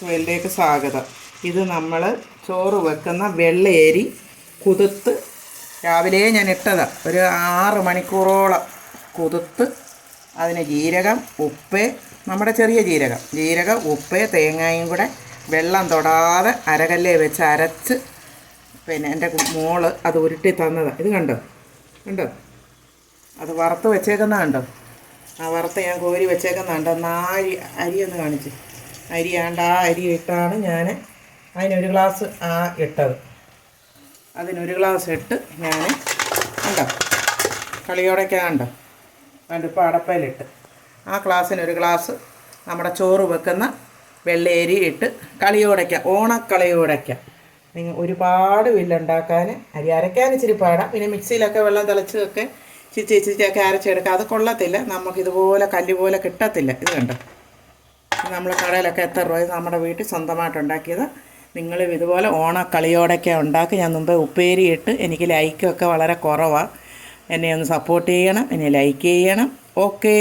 ിലേക്ക് സ്വാഗതം. ഇത് നമ്മൾ ചോറ് വെക്കുന്ന വെള്ളയരി കുതിർത്ത് രാവിലെ ഞാൻ ഇട്ടതാണ്. ഒരു 6 മണിക്കൂറോളം കുതിർത്ത് അതിന് ജീരകം, ഉപ്പ്, നമ്മുടെ ചെറിയ ജീരകം, ഉപ്പ്, തേങ്ങയും കൂടെ വെള്ളം തൊടാതെ അരകല്ലേ വെച്ച് അരച്ച് പിന്നെ എൻ്റെ മോള് അത് ഉരുട്ടി തന്നതാണ്. ഇത് കണ്ടോ അത് വറുത്ത് വെച്ചേക്കുന്ന കണ്ടോ? ആ വറുത്ത് ഞാൻ കോരി വെച്ചേക്കുന്ന കണ്ടോ? അരി ഒന്ന് കാണിച്ച്. ആ അരി ഇട്ടാണ് ഞാൻ അതിനൊരു ഗ്ലാസ് ഇട്ടത്. അതിനൊരു ഗ്ലാസ് ഇട്ട് ഞാൻ കണ്ടോ കളിയോടൊക്കെ കണ്ടോ ഇപ്പോൾ അടപ്പയിലിട്ട് ആ ഗ്ലാസ്സിനൊരു ഗ്ലാസ് നമ്മുടെ ചോറ് വെക്കുന്ന വെള്ളയരി ഇട്ട് ഓണക്കളിയോടയ്ക്ക. നിങ്ങൾ ഒരുപാട് ഉണ്ടാക്കാൻ അരി അരയ്ക്കാൻ ഇച്ചിരി പാടാം. പിന്നെ മിക്സിയിലൊക്കെ വെള്ളം തിളച്ചൊക്കെ ചിച്ചിയൊക്കെ അരച്ചെടുക്കുക. അത് കൊള്ളത്തില്ല, നമുക്കിതുപോലെ കല്ല് പോലെ കിട്ടത്തില്ല. ഇത് കണ്ടോ, നമ്മൾ കടയിലൊക്കെ എത്ര രൂപ, നമ്മുടെ വീട്ടിൽ സ്വന്തമായിട്ട് ഉണ്ടാക്കിയത്. നിങ്ങളും ഇതുപോലെ ഓണക്കളിയോടൊക്കെ ഉണ്ടാക്കി. ഞാൻ മുമ്പേ ഉപ്പേരി ഇട്ട്, എനിക്ക് ലൈക്കൊക്കെ വളരെ കുറവാണ്. എന്നെ ഒന്ന് സപ്പോർട്ട് ചെയ്യണം, എന്നെ ലൈക്ക് ചെയ്യണം. ഓക്കേ.